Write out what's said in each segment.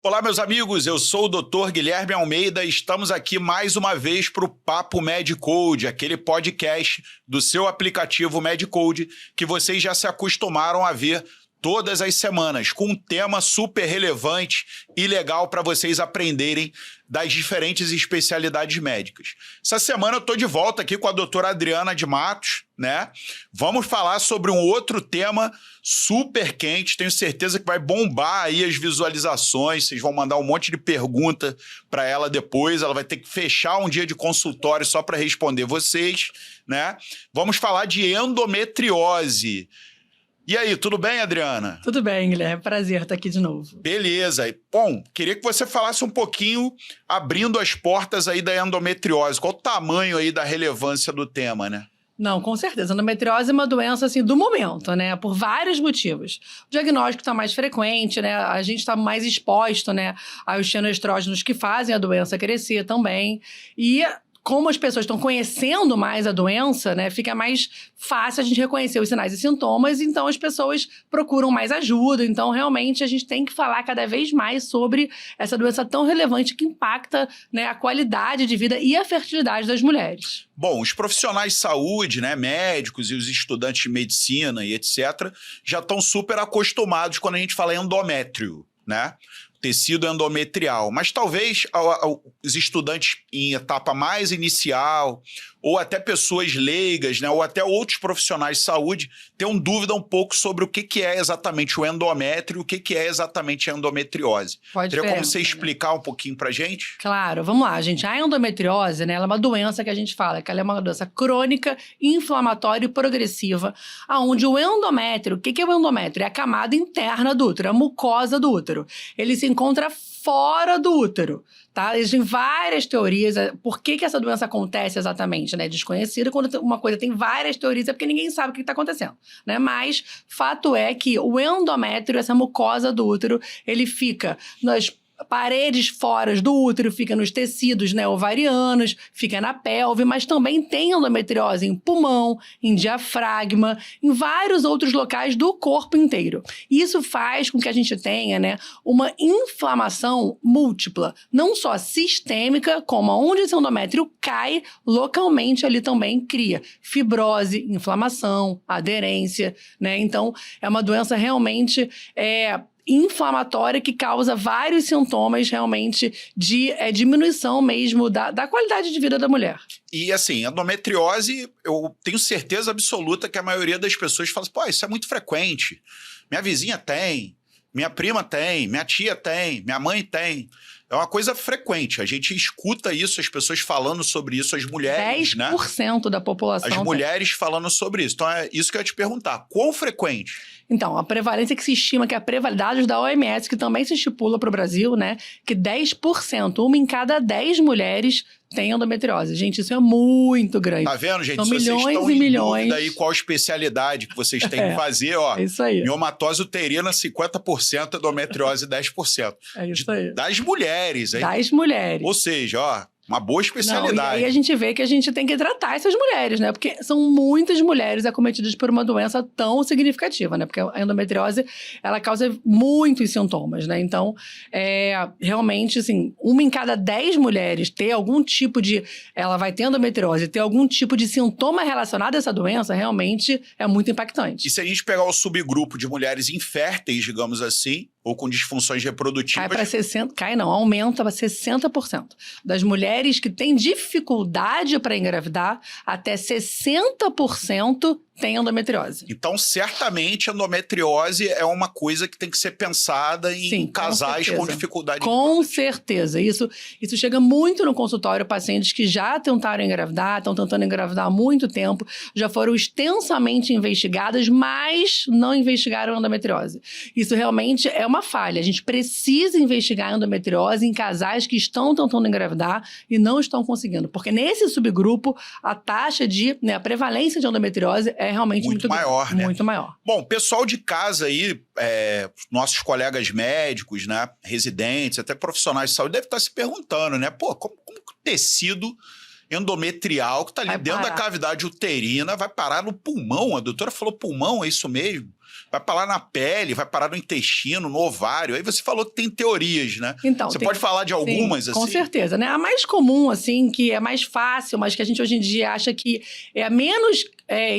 Olá, meus amigos, eu sou o Dr. Guilherme Almeida e estamos aqui mais uma vez para o Papo MedCode, aquele podcast do seu aplicativo MedCode que vocês já se acostumaram a ver todas as semanas, com um tema super relevante e legal para vocês aprenderem das diferentes especialidades médicas. Essa semana eu estou de volta aqui com a doutora Adriana de Matos, né? Vamos falar sobre um outro tema super quente, tenho certeza que vai bombar aí as visualizações, vocês vão mandar um monte de pergunta para ela depois, ela vai ter que fechar um dia de consultório só para responder vocês, né? Vamos falar de endometriose. E aí, tudo bem, Adriana? Tudo bem, Guilherme. Prazer estar aqui de novo. Beleza. Bom, queria que você falasse um pouquinho, abrindo as portas aí da endometriose. Qual o tamanho aí da relevância do tema, né? Não, com certeza. A endometriose é uma doença, assim, do momento, né? Por vários motivos. O diagnóstico está mais frequente, né? A gente está mais exposto, né? Aos xenoestrógenos que fazem a doença crescer também. E como as pessoas estão conhecendo mais a doença, né, fica mais fácil a gente reconhecer os sinais e sintomas, então as pessoas procuram mais ajuda. Então, realmente, a gente tem que falar cada vez mais sobre essa doença tão relevante que impacta, né, a qualidade de vida e a fertilidade das mulheres. Bom, os profissionais de saúde, né, médicos e os estudantes de medicina e etc., já estão super acostumados quando a gente fala endométrio, né? Tecido endometrial, mas talvez os estudantes em etapa mais inicial, ou até pessoas leigas, né, ou até outros profissionais de saúde, tenham dúvida um pouco sobre o que é exatamente o endométrio e o que é exatamente a endometriose. Teria como você explicar um pouquinho pra gente? Claro, vamos lá, gente. A endometriose, né, ela é uma doença que a gente fala que ela é uma doença crônica, inflamatória e progressiva, onde o endométrio, o que é o endométrio? É a camada interna do útero, a mucosa do útero. Ele se encontra fora do útero, tá? Existem várias teorias. Por que essa doença acontece exatamente, né? Desconhecida. Quando uma coisa tem várias teorias, é porque ninguém sabe o que está acontecendo, né? Mas fato é que o endométrio, essa mucosa do útero, ele fica nas paredes fora do útero, fica nos tecidos, né, ovarianos, fica na pelve, mas também tem endometriose em pulmão, em diafragma, em vários outros locais do corpo inteiro. Isso faz com que a gente tenha, né, uma inflamação múltipla, não só sistêmica, como onde esse endométrio cai, localmente ali também cria fibrose, inflamação, aderência, né? Então, é uma doença realmente inflamatória que causa vários sintomas realmente de diminuição mesmo da qualidade de vida da mulher. E assim, endometriose, eu tenho certeza absoluta que a maioria das pessoas fala assim, pô, isso é muito frequente. Minha vizinha tem, minha prima tem, minha tia tem, minha mãe tem. É uma coisa frequente, a gente escuta isso, as pessoas falando sobre isso, as mulheres, 10% né? Da população. As mulheres falando sobre isso. Então é isso que eu ia te perguntar, quão frequente? Então, a prevalência que se estima, que é dados da OMS, que também se estipula para o Brasil, né? Que 10%, uma em cada 10 mulheres tem endometriose. Gente, isso é muito grande. Tá vendo, gente? São Se milhões vocês estão e em milhões. dúvida aí qual especialidade que vocês têm que fazer, ó. É isso aí. Miomatose uterina, 50%, endometriose, 10%. É isso aí. Das mulheres, hein? Das mulheres. Ou seja, ó, uma boa especialidade. Não, e aí a gente vê que a gente tem que tratar essas mulheres, né? Porque são muitas mulheres acometidas por uma doença tão significativa, né? Porque a endometriose, ela causa muitos sintomas, né? Então, realmente, assim, uma em cada 10 mulheres ter algum tipo de... Ela vai ter endometriose, ter algum tipo de sintoma relacionado a essa doença, realmente é muito impactante. E se a gente pegar o subgrupo de mulheres inférteis, digamos assim, ou com disfunções reprodutivas... Cai para 60%, aumenta para 60%. Das mulheres que têm dificuldade para engravidar, até 60% tem endometriose. Então, certamente, a endometriose é uma coisa que tem que ser pensada em casais com dificuldade. Com certeza. Isso chega muito no consultório, pacientes que já tentaram engravidar, estão tentando engravidar há muito tempo, já foram extensamente investigadas, mas não investigaram a endometriose. Isso realmente é uma falha. A gente precisa investigar a endometriose em casais que estão tentando engravidar e não estão conseguindo. Porque nesse subgrupo, a taxa a prevalência de endometriose é realmente muito maior, né? Muito maior. Bom, pessoal de casa aí, nossos colegas médicos, né, residentes, até profissionais de saúde, devem estar se perguntando, né? Pô, como que o tecido endometrial que está ali dentro da cavidade uterina vai parar no pulmão? A doutora falou pulmão, é isso mesmo? vai parar na pele, vai parar no intestino, no ovário. Aí você falou que tem teorias, né? Então, você pode falar de algumas, sim, assim? Com certeza, né? A mais comum, assim, que é mais fácil, mas que a gente hoje em dia acha que é a menos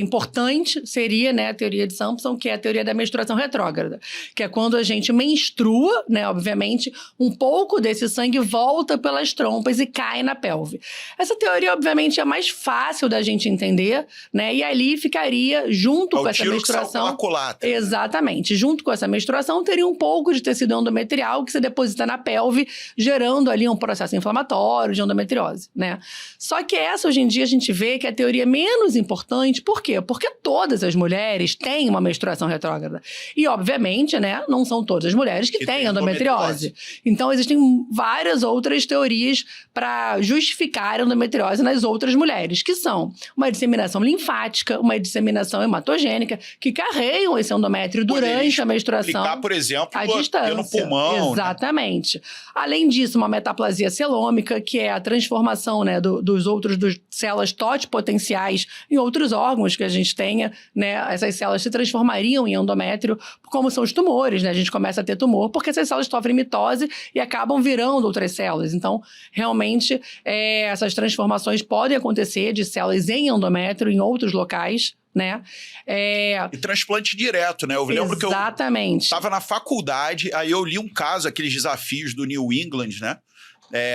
importante, seria, né, a teoria de Sampson, que é a teoria da menstruação retrógrada, que é quando a gente menstrua, né, obviamente, um pouco desse sangue volta pelas trompas e cai na pelve. Essa teoria, obviamente, é mais fácil da gente entender, né, e ali ficaria, junto com essa menstruação... Exatamente. Junto com essa menstruação, teria um pouco de tecido endometrial que se deposita na pelve, gerando ali um processo inflamatório de endometriose, né? Só que essa, hoje em dia, a gente vê que é a teoria menos importante. Por quê? Porque todas as mulheres têm uma menstruação retrógrada. E, obviamente, né, não são todas as mulheres que têm endometriose. Então, existem várias outras teorias para justificar a endometriose nas outras mulheres, que são uma disseminação linfática, uma disseminação hematogênica, que carregam esse endométrio durante a menstruação. Explicar, por exemplo, à distância. No pulmão. Exatamente. Né? Além disso, uma metaplasia celômica, que é a transformação, né, dos células totipotenciais em outros órgãos que a gente tenha, né? Essas células se transformariam em endométrio, como são os tumores, né? A gente começa a ter tumor porque essas células sofrem mitose e acabam virando outras células. Então, realmente, essas transformações podem acontecer de células em endométrio em outros locais, né? E transplante direto, né? Eu lembro que eu estava na faculdade, aí eu li um caso, aqueles desafios do New England, né?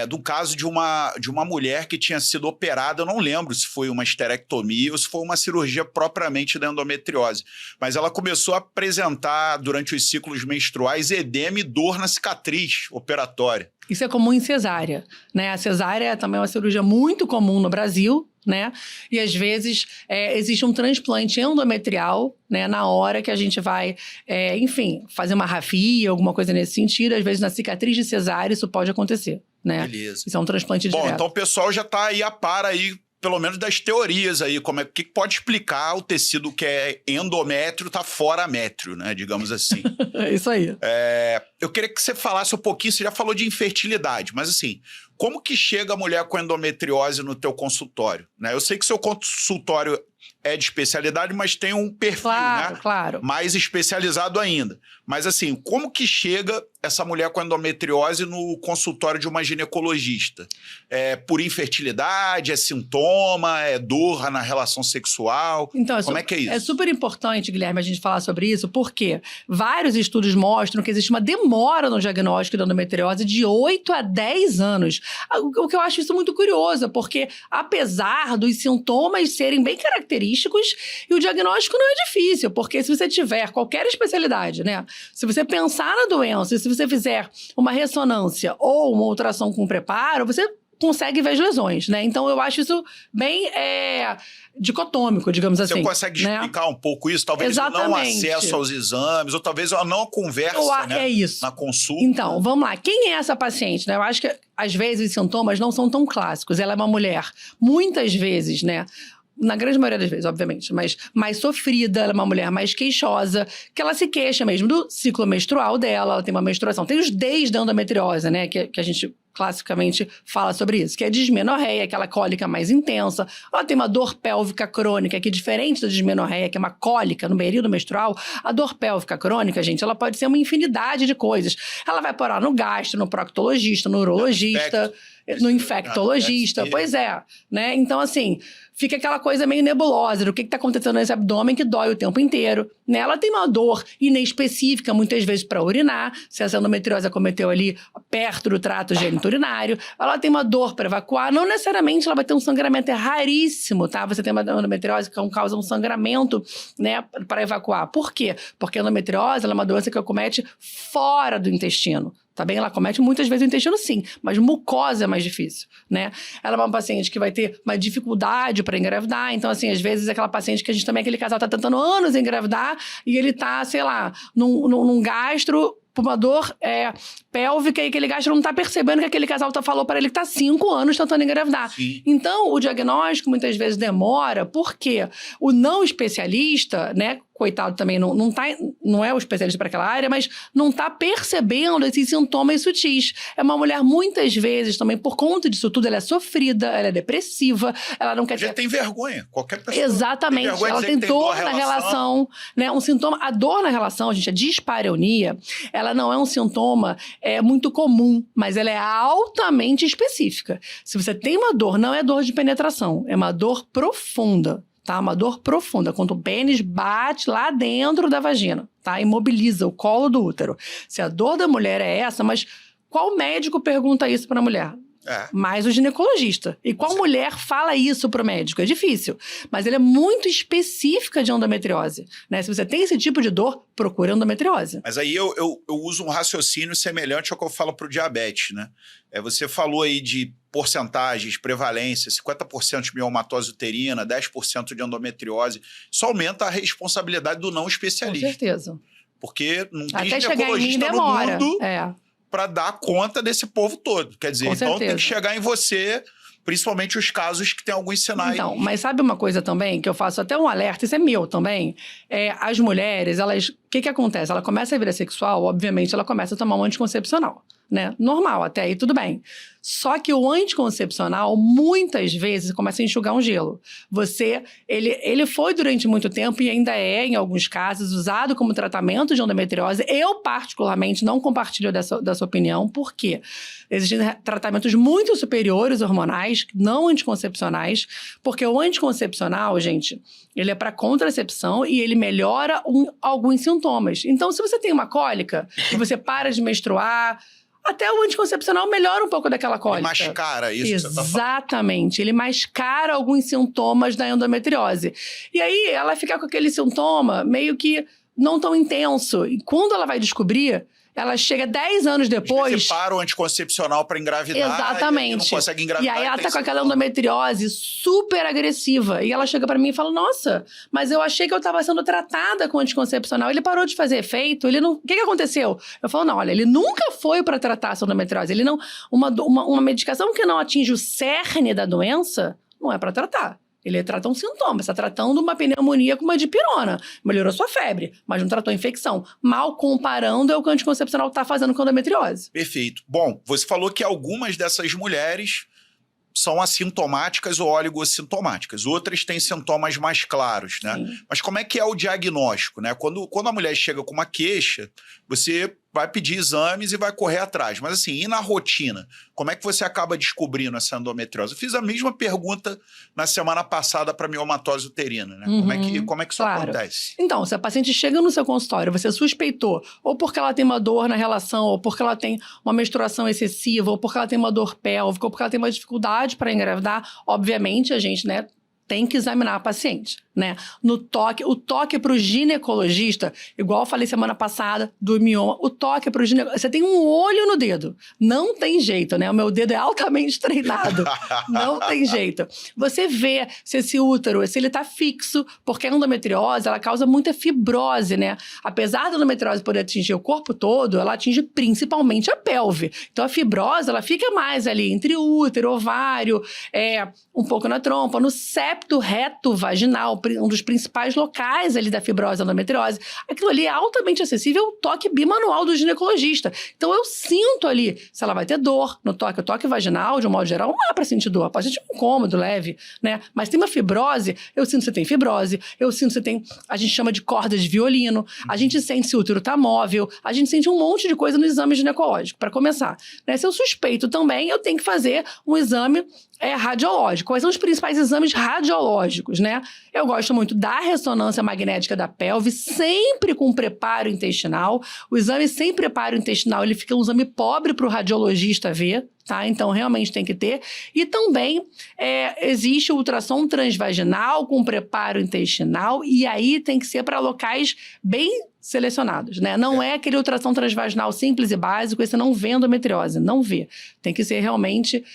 Do caso de uma mulher que tinha sido operada, eu não lembro se foi uma esterectomia ou se foi uma cirurgia propriamente da endometriose, mas ela começou a apresentar, durante os ciclos menstruais, edema e dor na cicatriz operatória. Isso é comum em cesárea, né? A cesárea é também uma cirurgia muito comum no Brasil, né? E às vezes existe um transplante endometrial, né? Na hora que a gente vai, enfim, fazer uma rafia, alguma coisa nesse sentido, às vezes na cicatriz de cesárea isso pode acontecer, né? Beleza. Isso é um transplante direto. Bom, então o pessoal já está aí a par aí, pelo menos das teorias aí, o que pode explicar o tecido que é endométrio tá fora métrio, né? Digamos assim. É isso aí. Eu queria que você falasse um pouquinho, você já falou de infertilidade, mas assim, como que chega a mulher com endometriose no teu consultório, né? Eu sei que seu consultório é de especialidade, mas tem um perfil, né? Claro. Mais especializado ainda. Mas assim, como que chega essa mulher com endometriose no consultório de uma ginecologista? É por infertilidade, é sintoma, é dor na relação sexual? Então, como é que é isso? É super importante, Guilherme, a gente falar sobre isso, porque vários estudos mostram que existe uma demora no diagnóstico da endometriose de 8 a 10 anos. O que eu acho isso muito curioso, porque apesar dos sintomas serem bem característicos, e o diagnóstico não é difícil, porque se você tiver qualquer especialidade, né? Se você pensar na doença, se você fizer uma ressonância ou uma ultrassom com preparo, você consegue ver as lesões, né? Então, eu acho isso bem dicotômico, digamos assim. Você consegue explicar um pouco isso? Talvez o não acesso aos exames, ou talvez a não conversa, né? É isso. Na consulta. Então, vamos lá. Quem é essa paciente, né? Eu acho que, às vezes, os sintomas não são tão clássicos. Ela é uma mulher, muitas vezes, né? Na grande maioria das vezes, obviamente, mas mais sofrida, ela é uma mulher mais queixosa, que ela se queixa mesmo do ciclo menstrual dela, ela tem uma menstruação. Tem os Ds da endometriose, né, que a gente classicamente fala sobre isso, que é a dismenorreia, aquela cólica mais intensa. Ela tem uma dor pélvica crônica, que diferente da dismenorreia, que é uma cólica no período menstrual, a dor pélvica crônica, gente, ela pode ser uma infinidade de coisas. Ela vai parar no gastro, no proctologista, no urologista, no infectologista, pois é, né? Então, assim, fica aquela coisa meio nebulosa do que está acontecendo nesse abdômen que dói o tempo inteiro, né? Ela tem uma dor inespecífica, muitas vezes para urinar, se essa endometriose acometeu ali perto do trato geniturinário, ela tem uma dor para evacuar, não necessariamente ela vai ter um sangramento, é raríssimo, tá? Você tem uma endometriose que causa um sangramento, né, para evacuar. Por quê? Porque a endometriose ela é uma doença que acomete fora do intestino. Tá bem? Ela acomete muitas vezes o intestino, sim, mas mucosa é mais difícil, né? Ela é uma paciente que vai ter uma dificuldade para engravidar, então, assim, às vezes é aquela paciente que a gente também, aquele casal tá tentando anos engravidar e ele tá, sei lá, num gastro, por uma dor pélvica e aquele gastro não tá percebendo que aquele casal falou para ele que tá 5 anos tentando engravidar. Sim. Então, o diagnóstico muitas vezes demora porque o não especialista, né, coitado também, não é o especialista para aquela área, mas não está percebendo esses sintomas sutis. É uma mulher, muitas vezes, também, por conta disso tudo, ela é sofrida, ela é depressiva, ela não quer Já tem vergonha. Qualquer pessoa Exatamente. tem vergonha Ela de tem dizer que dor na relação, né? Um sintoma... A dor na relação, gente, a dispareunia, ela não é um sintoma muito comum, mas ela é altamente específica. Se você tem uma dor, não é dor de penetração, é uma dor profunda. Tá? Uma dor profunda, quando o pênis bate lá dentro da vagina, tá? Imobiliza o colo do útero. Se a dor da mulher é essa, mas qual médico pergunta isso para a mulher? Mais o ginecologista. E qual mulher fala isso pro médico? É difícil. Mas ele é muito específica de endometriose, né? Se você tem esse tipo de dor, procura endometriose. Mas aí eu uso um raciocínio semelhante ao que eu falo pro diabetes, né? Você falou aí de porcentagens, prevalência, 50% de miomatose uterina, 10% de endometriose. Isso aumenta a responsabilidade do não especialista. Com certeza. Porque não tem Até chegar em mim demora. no mundo para dar conta desse povo todo. Quer dizer, então tem que chegar em você, principalmente os casos que tem alguns sinais. Então, mas sabe uma coisa também, que eu faço até um alerta, isso é meu também, as mulheres, elas, o que acontece? Ela começa a vida sexual, obviamente, ela começa a tomar um anticoncepcional, né? Normal, até aí tudo bem. Só que o anticoncepcional, muitas vezes, começa a enxugar um gelo. Ele foi durante muito tempo e ainda é, em alguns casos, usado como tratamento de endometriose. Eu, particularmente, não compartilho dessa opinião, porque existem tratamentos muito superiores hormonais, não anticoncepcionais, porque o anticoncepcional, gente, ele é para contracepção e ele melhora alguns sintomas. Então, se você tem uma cólica e você para de menstruar, até o anticoncepcional melhora um pouco daquela cólica. Ele mascara isso. Exatamente. Ele mascara alguns sintomas da endometriose. E aí, ela fica com aquele sintoma meio que não tão intenso. E quando ela vai descobrir, ela chega 10 anos depois... Você para o anticoncepcional para engravidar. Exatamente. E não consegue engravidar. E aí ela tá com aquela endometriose super agressiva. E ela chega para mim e fala, nossa, mas eu achei que eu tava sendo tratada com anticoncepcional. Ele parou de fazer efeito, ele não... O que aconteceu? Eu falo, não, olha, ele nunca foi para tratar essa endometriose. Ele não... Uma medicação que não atinge o cerne da doença, não é para tratar. Ele trata um sintoma, está tratando uma pneumonia com uma dipirona. Melhorou sua febre, mas não tratou a infecção. Mal comparando é o que o anticoncepcional está fazendo com a endometriose. Perfeito. Bom, você falou que algumas dessas mulheres são assintomáticas ou oligossintomáticas. Outras têm sintomas mais claros, né? Sim. Mas como é que é o diagnóstico, né? Quando a mulher chega com uma queixa, você vai pedir exames e vai correr atrás. Mas assim, e na rotina? Como é que você acaba descobrindo essa endometriose? Eu fiz a mesma pergunta na semana passada para miomatose uterina, né? Como é que isso acontece? Então, se a paciente chega no seu consultório, você suspeitou, ou porque ela tem uma dor na relação, ou porque ela tem uma menstruação excessiva, ou porque ela tem uma dor pélvica, ou porque ela tem uma dificuldade para engravidar, obviamente a gente, né, tem que examinar a paciente, né? O toque para o ginecologista, igual eu falei semana passada do mioma, o toque para o ginecologista, você tem um olho no dedo, não tem jeito, né? O meu dedo é altamente treinado, não tem jeito. Você vê se esse útero, se ele tá fixo, porque a endometriose, ela causa muita fibrose, né? Apesar da endometriose poder atingir o corpo todo, ela atinge principalmente a pelve. Então a fibrose, ela fica mais ali entre o útero, ovário, um pouco na trompa, no septo reto vaginal, um dos principais locais ali da fibrose e endometriose. Aquilo ali é altamente acessível ao toque bimanual do ginecologista. Então eu sinto ali se ela vai ter dor no toque. O toque vaginal, de um modo geral, não é para sentir dor. Pode sentir um incômodo leve, né? Mas tem uma fibrose, eu sinto que você tem fibrose, eu sinto que você tem, a gente chama de corda de violino, a gente sente se o útero tá móvel, a gente sente um monte de coisa no exame ginecológico, para começar. Né? Se eu suspeito também, eu tenho que fazer um exame radiológico. Quais são os principais exames radiológicos, né? Eu gosto muito da ressonância magnética da pelve, sempre com preparo intestinal. O exame sem preparo intestinal, ele fica um exame pobre para o radiologista ver, tá? Então, realmente tem que ter. E também existe o ultrassom transvaginal com preparo intestinal, e aí tem que ser para locais bem selecionados, né? Não é aquele ultrassom transvaginal simples e básico, esse não vê endometriose, não vê. Tem que ser realmente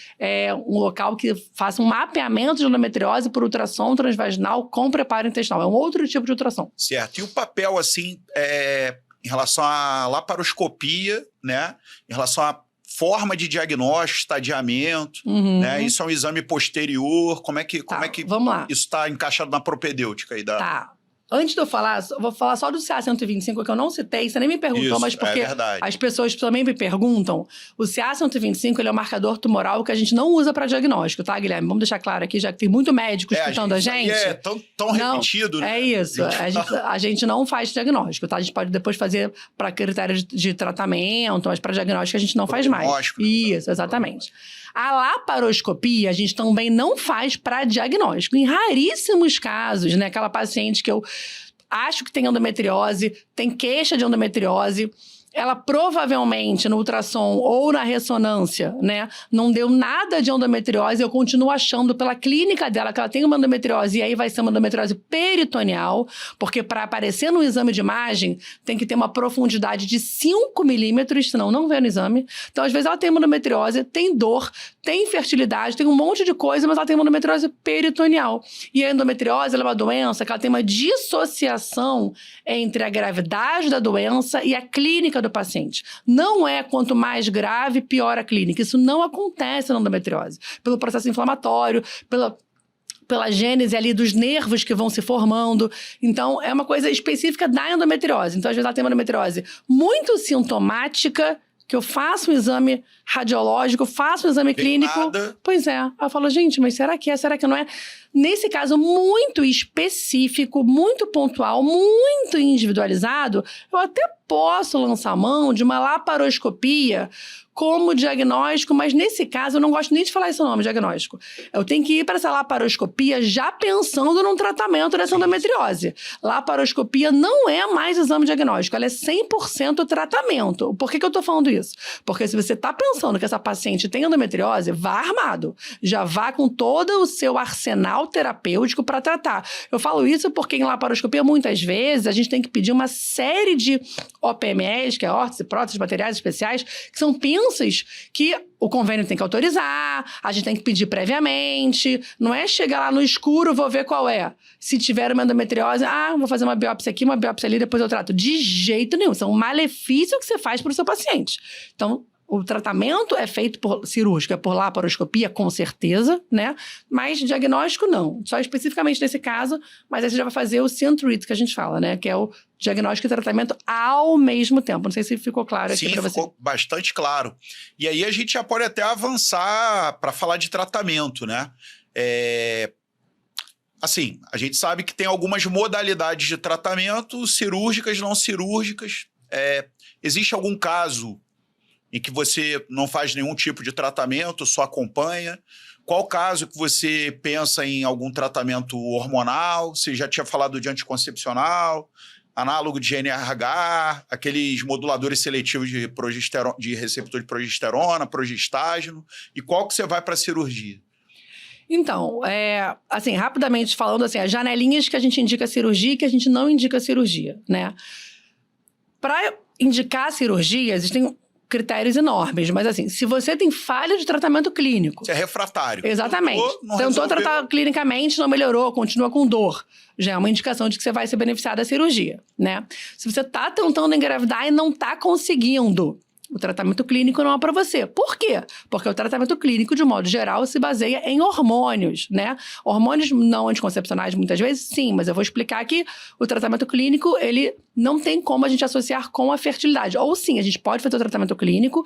um local que faça um mapeamento de endometriose por ultrassom transvaginal com preparo intestinal. É um outro tipo de ultrassom. Certo. E o papel, assim, em relação à laparoscopia, né? Em relação à forma de diagnóstico, estadiamento, né? Isso é um exame posterior, como é que Vamos lá. isso está encaixado na propedêutica aí da... Tá. Antes de eu falar, eu vou falar só do CA-125, que eu não citei, você nem me perguntou, Isso, mas porque verdade. as pessoas também me perguntam. O CA-125, ele é um marcador tumoral que a gente não usa para diagnóstico, tá, Guilherme? Vamos deixar claro aqui, já que tem muito médico escutando a gente. É tão repetido, né? É isso. A gente não faz diagnóstico, tá? A gente pode depois fazer para critérios de tratamento, mas para diagnóstico a gente não faz mais. Diagnóstico, né? Isso, exatamente. A laparoscopia a gente também não faz para diagnóstico. Em raríssimos casos, né? Aquela paciente que eu acho que tem endometriose, tem queixa de endometriose, ela provavelmente no ultrassom ou na ressonância, né, não deu nada de endometriose, eu continuo achando pela clínica dela que ela tem uma endometriose e aí vai ser uma endometriose peritoneal, porque para aparecer no exame de imagem tem que ter uma profundidade de 5 milímetros, senão não vê no exame. Então, às vezes ela tem uma endometriose, tem dor, tem infertilidade, tem um monte de coisa, mas ela tem uma endometriose peritoneal. E a endometriose ela é uma doença que ela tem uma dissociação entre a gravidade da doença e a clínica do paciente. Não é quanto mais grave, pior a clínica. Isso não acontece na endometriose. Pelo processo inflamatório, pela gênese ali dos nervos que vão se formando. Então, é uma coisa específica da endometriose. Então, às vezes ela tem uma endometriose muito sintomática, que eu faço um exame radiológico, faço um exame clínico. Nada. Pois é. Aí eu falo, gente, mas será que é? Será que não é? Nesse caso muito específico, muito pontual, muito individualizado, eu até posso lançar mão de uma laparoscopia como diagnóstico, mas nesse caso eu não gosto nem de falar esse nome, diagnóstico. Eu tenho que ir para essa laparoscopia já pensando num tratamento dessa endometriose. Laparoscopia não é mais exame diagnóstico, ela é 100% tratamento. Por que eu tô falando isso? Porque se você tá pensando que essa paciente tem endometriose, vá armado. Já vá com todo o seu arsenal terapêutico para tratar. Eu falo isso porque em laparoscopia, muitas vezes, a gente tem que pedir uma série de OPMS, que é órtese, próteses, materiais especiais, que são pinças que o convênio tem que autorizar, a gente tem que pedir previamente, não é chegar lá no escuro, vou ver qual é. Se tiver uma endometriose, vou fazer uma biópsia aqui, uma biópsia ali, depois eu trato. De jeito nenhum, isso é um malefício que você faz para o seu paciente. Então, o tratamento é feito por cirúrgico, é por laparoscopia, com certeza, né? Mas diagnóstico, não. Só especificamente nesse caso, mas aí você já vai fazer o CNTreat, que a gente fala, né? Que é o diagnóstico e tratamento ao mesmo tempo. Não sei se ficou claro aqui para você. Sim, ficou bastante claro. E aí a gente já pode até avançar para falar de tratamento, né? Assim, a gente sabe que tem algumas modalidades de tratamento, cirúrgicas, não cirúrgicas. Existe algum caso em que você não faz nenhum tipo de tratamento, só acompanha? Qual caso que você pensa em algum tratamento hormonal? Você já tinha falado de anticoncepcional, análogo de GnRH, aqueles moduladores seletivos de receptor de progesterona, progestágeno. E qual que você vai para a cirurgia? Então, assim, rapidamente falando, assim, as janelinhas que a gente indica cirurgia e que a gente não indica cirurgia, né? Para indicar cirurgia, existem critérios enormes, mas assim, se você tem falha de tratamento clínico... Você é refratário. Exatamente. Tentou tratar clinicamente, não melhorou, continua com dor. Já é uma indicação de que você vai se beneficiar da cirurgia, né? Se você tá tentando engravidar e não tá conseguindo, o tratamento clínico não é para você. Por quê? Porque o tratamento clínico, de modo geral, se baseia em hormônios, né? Hormônios não anticoncepcionais, muitas vezes, sim, mas eu vou explicar que o tratamento clínico, ele não tem como a gente associar com a fertilidade. Ou sim, a gente pode fazer o tratamento clínico,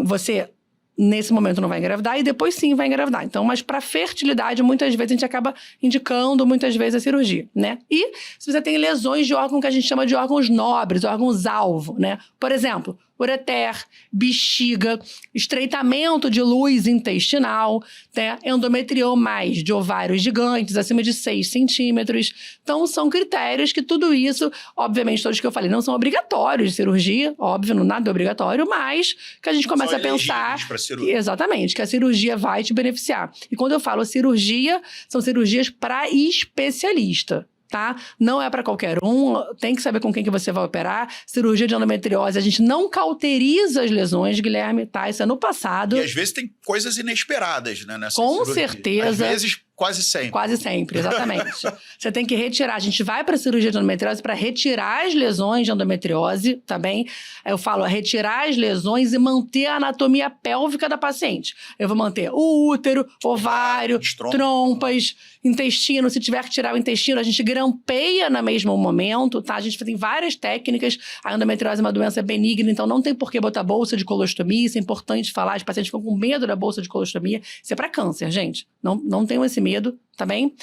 você, nesse momento, não vai engravidar e depois sim vai engravidar. Então, mas para fertilidade, muitas vezes a gente acaba indicando, muitas vezes, a cirurgia, né? E se você tem lesões de órgão que a gente chama de órgãos nobres, órgãos-alvo, né? Por exemplo, ureter, bexiga, estreitamento de luz intestinal, né? Endometriomas de ovários gigantes, acima de 6 centímetros. Então, são critérios que tudo isso, obviamente, todos que eu falei, não são obrigatórios de cirurgia, óbvio, nada é obrigatório, mas que a gente começa a pensar... Exatamente, que a cirurgia vai te beneficiar. E quando eu falo cirurgia, são cirurgias para especialista. Tá? Não é para qualquer um, tem que saber com quem que você vai operar. Cirurgia de endometriose, a gente não cauteriza as lesões, Guilherme, tá? Isso é no passado. E às vezes tem coisas inesperadas, né? Nessa com cirurgia. certeza. Às vezes Quase sempre. Quase sempre, exatamente. Você tem que retirar. A gente vai para a cirurgia de endometriose para retirar as lesões de endometriose, tá bem? Eu falo, retirar as lesões e manter a anatomia pélvica da paciente. Eu vou manter o útero, ovário, trompas, intestino. Se tiver que tirar o intestino, a gente grampeia no mesmo momento, tá? A gente tem várias técnicas. A endometriose é uma doença benigna, então não tem por que botar bolsa de colostomia. Isso é importante falar. Os pacientes ficam com medo da bolsa de colostomia. Isso é para câncer, gente. Não tenham esse medo, tá bem?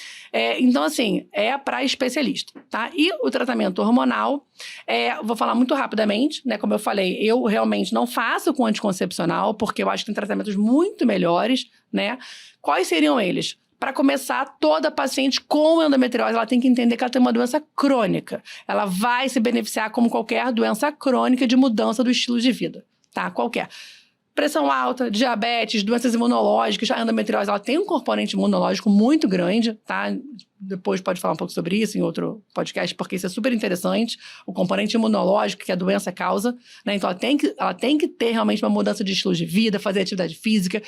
Então, assim, é para especialista, tá? E o tratamento hormonal, vou falar muito rapidamente, né? Como eu falei, eu realmente não faço com anticoncepcional, porque eu acho que tem tratamentos muito melhores, né? Quais seriam eles? Para começar, toda paciente com endometriose, ela tem que entender que ela tem uma doença crônica. Ela vai se beneficiar como qualquer doença crônica de mudança do estilo de vida, tá? Qualquer. Pressão alta, diabetes, doenças imunológicas. A endometriose, ela tem um componente imunológico muito grande, tá? Depois pode falar um pouco sobre isso em outro podcast, porque isso é super interessante. O componente imunológico que a doença causa, né? Então, ela tem que ter realmente uma mudança de estilo de vida, fazer atividade física.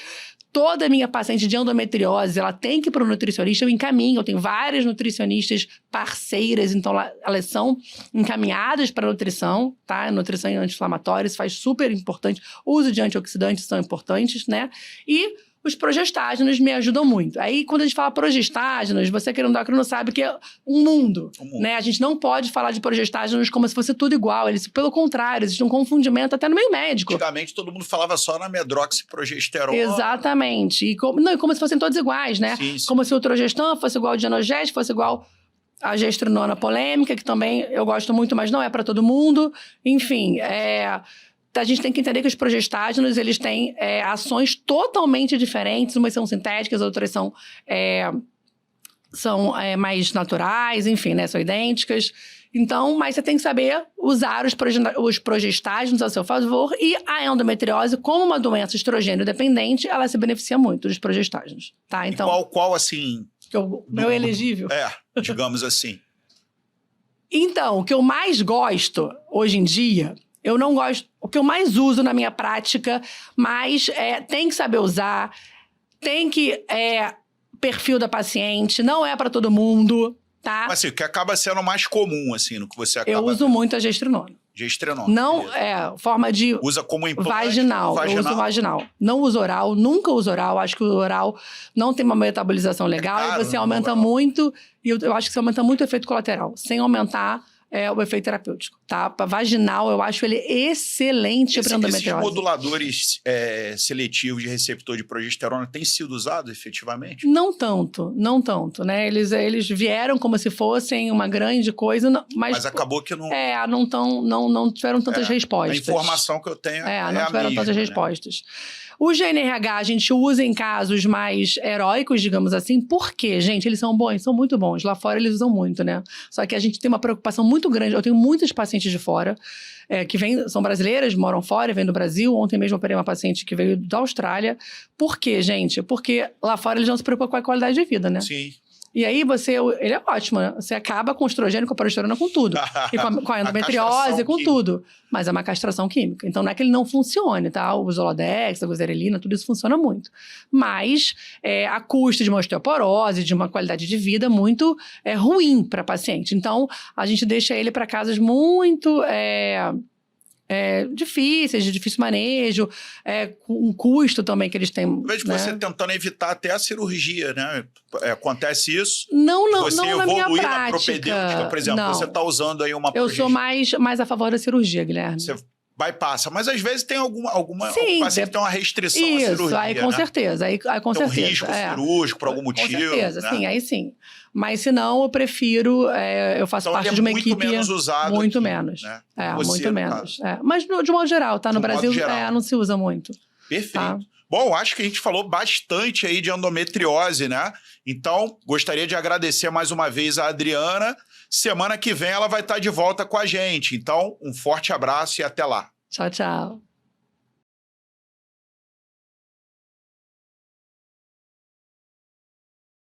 Toda minha paciente de endometriose, ela tem que ir para o nutricionista, eu encaminho. Eu tenho várias nutricionistas parceiras, então elas são encaminhadas para nutrição, tá? Nutrição anti-inflamatória, isso faz super importante. O uso de antioxidantes são importantes, né? E os progestágenos me ajudam muito. Aí, quando a gente fala progestágenos, você que é endocrino sabe que é um mundo, né? A gente não pode falar de progestágenos como se fosse tudo igual. Eles, pelo contrário, existe um confundimento até no meio médico. Antigamente, todo mundo falava só na medroxiprogesterona. Exatamente. E como se fossem todos iguais, né? Sim, sim. Como se o Trogestan fosse igual ao Dienogest, fosse igual a gestrinona polêmica, que também eu gosto muito, mas não é para todo mundo. Enfim, a gente tem que entender que os progestágenos, eles têm ações totalmente diferentes. Umas são sintéticas, outras são mais naturais, enfim, né? São idênticas. Então, mas você tem que saber usar os progestágenos a seu favor. E a endometriose, como uma doença estrogênio dependente, ela se beneficia muito dos progestágenos, tá? Então, qual assim... Meu elegível? Digamos assim. Então, o que eu mais gosto, hoje em dia... Eu não gosto... O que eu mais uso na minha prática, mas tem que saber usar, tem que... perfil da paciente, não é para todo mundo, tá? Mas assim, o que acaba sendo mais comum, assim, no que você acaba... Eu uso muito a gestrinona. Gestrinona. Não, forma de... Usa como implante? Vaginal. Eu uso vaginal. Não uso oral, nunca uso oral. Acho que o oral não tem uma metabolização legal. Caro, e você aumenta muito... E eu acho que você aumenta muito o efeito colateral. Sem aumentar... o efeito terapêutico, tá? Para vaginal, eu acho ele excelente para endometriose. Esses moduladores seletivos de receptor de progesterona têm sido usados efetivamente? Não tanto, né? Eles vieram como se fossem uma grande coisa, mas acabou que não... não tiveram tantas respostas. A informação que eu tenho não tiveram tantas respostas. O GNRH a gente usa em casos mais heróicos, digamos assim. Por quê, gente? Eles são bons, são muito bons. Lá fora eles usam muito, né? Só que a gente tem uma preocupação muito grande. Eu tenho muitos pacientes de fora que são brasileiras, moram fora, vêm do Brasil. Ontem mesmo eu operei uma paciente que veio da Austrália. Por quê, gente? Porque lá fora eles não se preocupam com a qualidade de vida, né? Sim. E aí ele é ótimo, né? Você acaba com o estrogênio, com a progesterona, com tudo. E com a endometriose, com tudo. Mas é uma castração química. Então não é que ele não funcione, tá? O Zolodex, a gozerelina, tudo isso funciona muito. Mas a custo de uma osteoporose, de uma qualidade de vida muito ruim para paciente. Então a gente deixa ele para casos muito... difíceis, de difícil manejo, com um custo também que eles têm. Eu vejo você tentando evitar até a cirurgia, né? Acontece isso? Não você na minha evoluir prática. na propedêutica, por exemplo, você está usando aí uma... Eu sou mais a favor da cirurgia, Guilherme. Você bypassa, mas às vezes tem algum Sim, paciente tem uma restrição à cirurgia. Isso, aí com certeza. Aí com certeza. Risco cirúrgico por algum motivo. Com certeza, né? sim, aí sim. Mas se não, eu prefiro... eu faço parte de uma equipe... muito menos usado muito aqui, menos. Né? Muito menos. Mas de modo geral, tá? No Brasil não se usa muito. Perfeito. Tá? Bom, acho que a gente falou bastante aí de endometriose, né? Então, gostaria de agradecer mais uma vez a Adriana. Semana que vem ela vai estar de volta com a gente. Então, um forte abraço e até lá. Tchau, tchau.